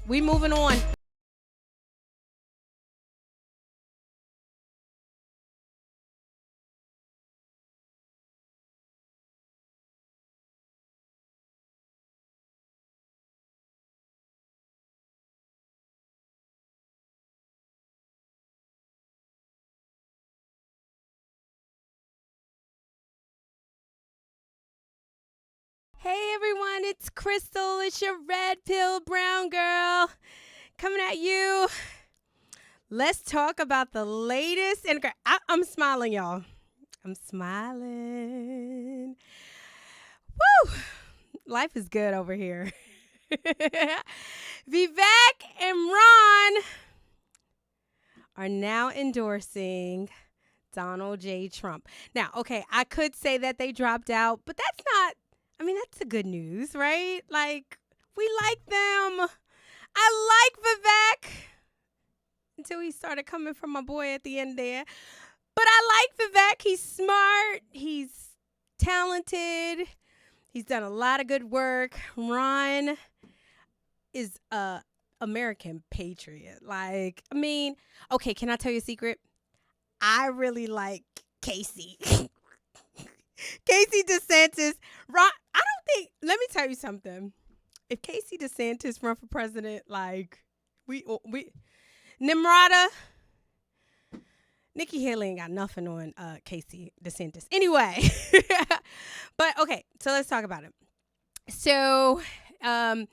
We moving on. Hey everyone, it's Crystal. It's your red pill brown girl coming at you. Let's talk about the latest. And I'm smiling, y'all. I'm smiling. Woo! Life is good over here. Vivek and Ron are now endorsing Donald J. Trump. Now, okay, I could say that they dropped out, but that's the good news, right? Like, we like them. I like Vivek until he started coming from my boy at the end there. But I like Vivek. He's smart. He's talented. He's done a lot of good work. Ron is a American patriot. Okay, can I tell you a secret? I really like Casey. Casey DeSantis. Ron, let me tell you something. If Casey DeSantis run for president, we Nimrata, Nikki Haley ain't got nothing on Casey DeSantis. Anyway, but okay, so let's talk about it. So, I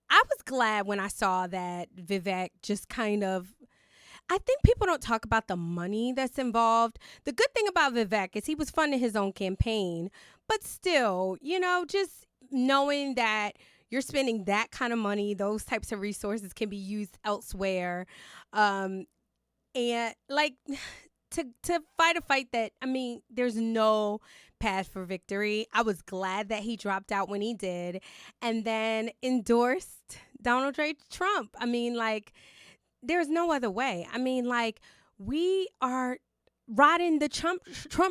was glad when I saw that Vivek just kind of. I think people don't talk about the money that's involved. The good thing about Vivek is he was funding his own campaign, but still, just knowing that you're spending that kind of money, those types of resources can be used elsewhere. And to fight a fight that, there's no path for victory. I was glad that he dropped out when he did and then endorsed Donald J. Trump. There's no other way. We are riding the Trump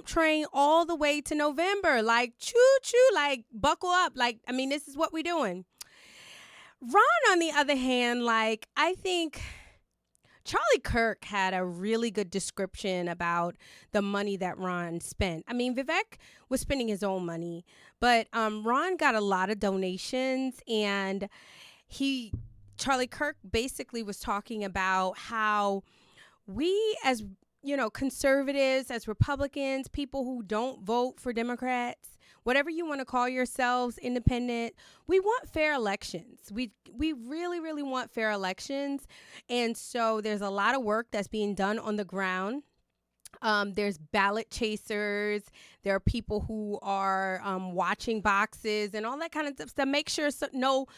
train all the way to November. Choo-choo, buckle up. This is what we're doing. Ron, on the other hand, I think Charlie Kirk had a really good description about the money that Ron spent. Vivek was spending his own money, but Ron got a lot of donations, and Charlie Kirk basically was talking about how we as, conservatives, as Republicans, people who don't vote for Democrats, whatever you want to call yourselves, independent, we want fair elections. We really, really want fair elections. And so there's a lot of work that's being done on the ground. There's ballot chasers. There are people who are watching boxes and all that kind of stuff to make sure no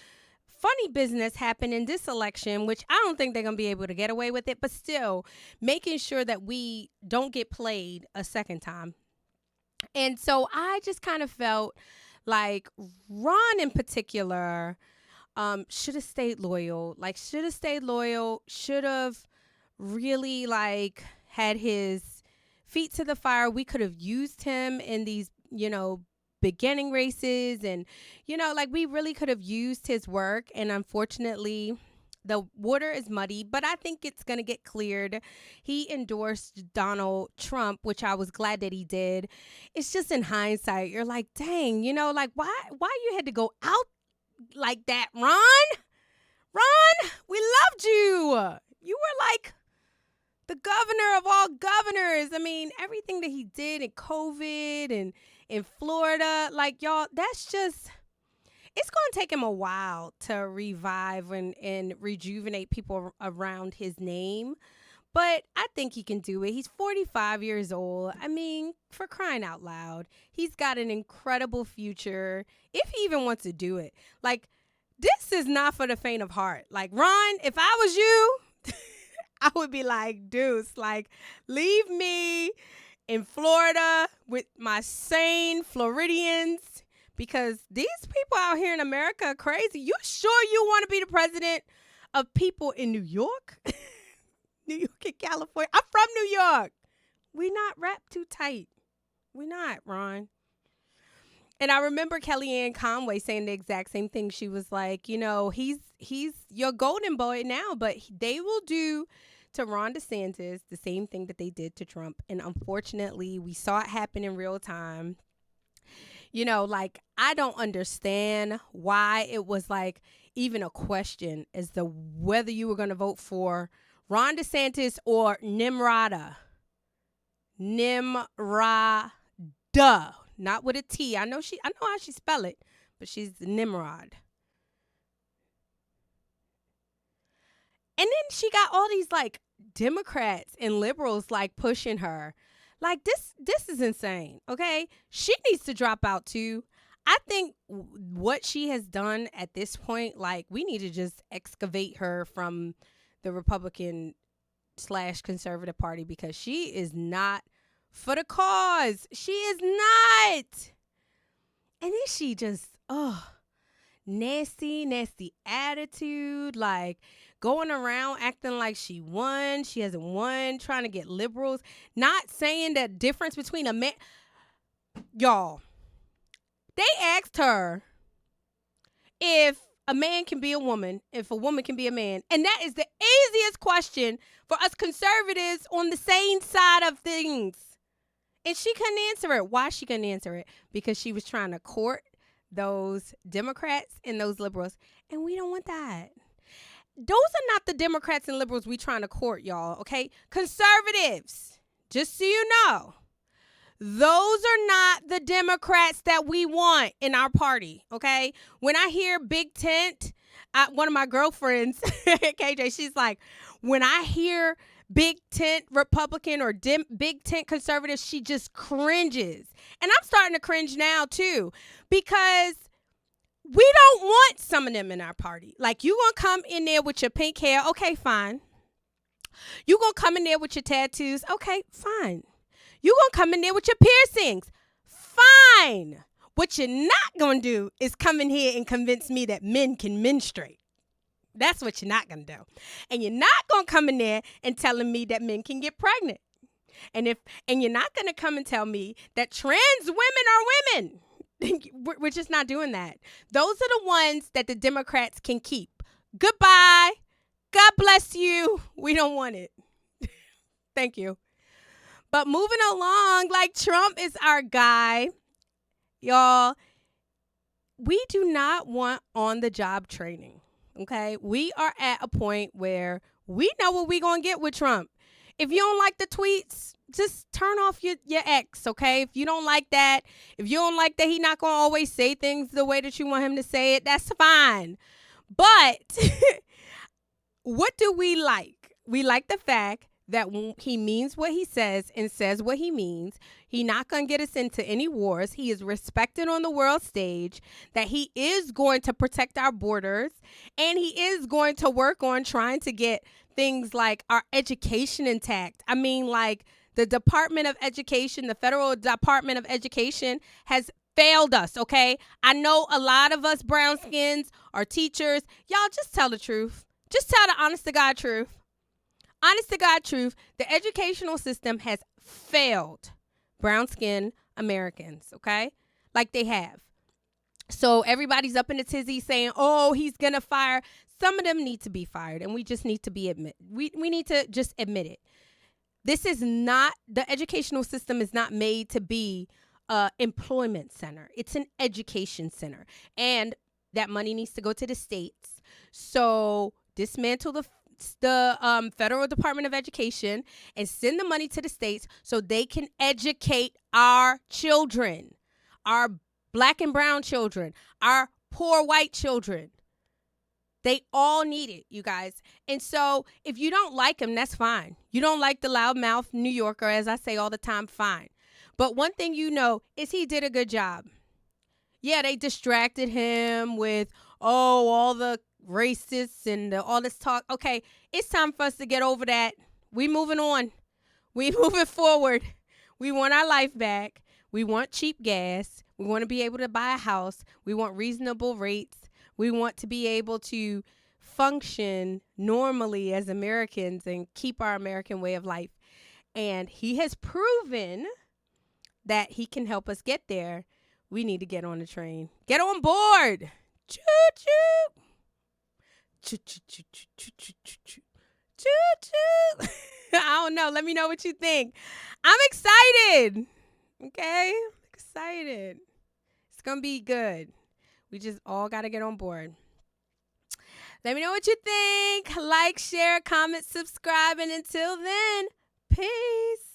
funny business happened in this election, which I don't think they're going to be able to get away with it, but still making sure that we don't get played a second time. And so I just kind of felt like Ron in particular should have stayed loyal, should have really had his feet to the fire. We could have used him in these, beginning races, and we really could have used his work, and unfortunately the water is muddy, but I think it's going to get cleared. He endorsed Donald Trump, which I was glad that he did. It's just in hindsight, you're like, dang, why you had to go out like that, Ron? We loved you. You were the governor of all governors. Everything that he did in COVID and in Florida, y'all, that's just, it's going to take him a while to revive and rejuvenate people around his name. But I think he can do it. He's 45 years old. For crying out loud, he's got an incredible future if he even wants to do it. This is not for the faint of heart. Ron, if I was you, I would be like, deuce, leave me in Florida with my sane Floridians, because these people out here in America are crazy. You sure you want to be the president of people in New York? New York and California. I'm from New York. We not wrapped too tight. We not, Ron. And I remember Kellyanne Conway saying the exact same thing. She was like, you know, he's your golden boy now, but they will do to Ron DeSantis the same thing that they did to Trump. And unfortunately, we saw it happen in real time. You know, like, I don't understand why it was like even a question as to whether you were going to vote for Ron DeSantis or Nimrata. Nimrada. Not with a T. I know how she spell it, but she's Nimrod. And then she got all these like Democrats and liberals like pushing her. Like, this is insane, okay? She needs to drop out too. I think what she has done at this point, like, we need to just excavate her from the Republican / conservative party, because she is not for the cause. She is not. And then she just, nasty attitude, like going around acting like she won. She hasn't won, trying to get liberals, not saying the difference between a man. Y'all, they asked her if a man can be a woman, if a woman can be a man. And that is the easiest question for us conservatives on the same side of things. And she couldn't answer it. Why she couldn't answer it? Because she was trying to court those Democrats and those liberals. And we don't want that. Those are not the Democrats and liberals we trying to court, y'all, okay? Conservatives, just so you know, those are not the Democrats that we want in our party, okay? When I hear Big Tent, one of my girlfriends, KJ, she's like, when I hear Big Tent Republican or Big Tent conservative, she just cringes. And I'm starting to cringe now, too, because we don't want some of them in our party. Like, you gonna come in there with your pink hair, okay, fine. You gonna come in there with your tattoos, okay, fine. You gonna come in there with your piercings, fine. What you're not gonna do is come in here and convince me that men can menstruate. That's what you're not gonna do. And you're not gonna come in there and telling me that men can get pregnant. And you're not gonna come and tell me that trans women are women. We're just not doing that. Those are the ones that the Democrats can keep. Goodbye. God bless you. We don't want it. Thank you. But moving along, like, Trump is our guy. Y'all, we do not want on-the-job training, okay? We are at a point where we know what we're going to get with Trump. If you don't like the tweets, just turn off your ex, okay? If you don't like that, if you don't like that he not going to always say things the way that you want him to say it, that's fine. But what do we like? We like the fact that he means what he says and says what he means. He's not going to get us into any wars. He is respected on the world stage, that he is going to protect our borders, and he is going to work on trying to get things like our education intact. I mean, like, the Department of Education, the Federal Department of Education has failed us, okay? I know a lot of us brown skins are teachers. Y'all, just tell the truth. Just tell the honest to God truth. Honest to God truth, the educational system has failed brown-skinned Americans, okay? Like, they have. So everybody's up in the tizzy saying, oh, he's going to fire. Some of them need to be fired, and we just need to we need to just admit it. This is not, the educational system is not made to be an employment center. It's an education center, and that money needs to go to the states. So dismantle the Federal Department of Education and send the money to the states so they can educate our children, our black and brown children, our poor white children. They all need it, you guys. And so if you don't like him, that's fine. You don't like the loudmouth New Yorker, as I say all the time, fine. But one thing you know is he did a good job. Yeah, they distracted him with, all the racists and all this talk. Okay, it's time for us to get over that. We moving on. We moving forward. We want our life back. We want cheap gas. We want to be able to buy a house. We want reasonable rates. We want to be able to function normally as Americans and keep our American way of life. And he has proven that he can help us get there. We need to get on the train. Get on board. Choo choo. Choo choo choo choo choo choo choo choo choo. I don't know. Let me know what you think. I'm excited. Okay? Excited. It's going to be good. We just all got to get on board. Let me know what you think. Like, share, comment, subscribe. And until then, peace.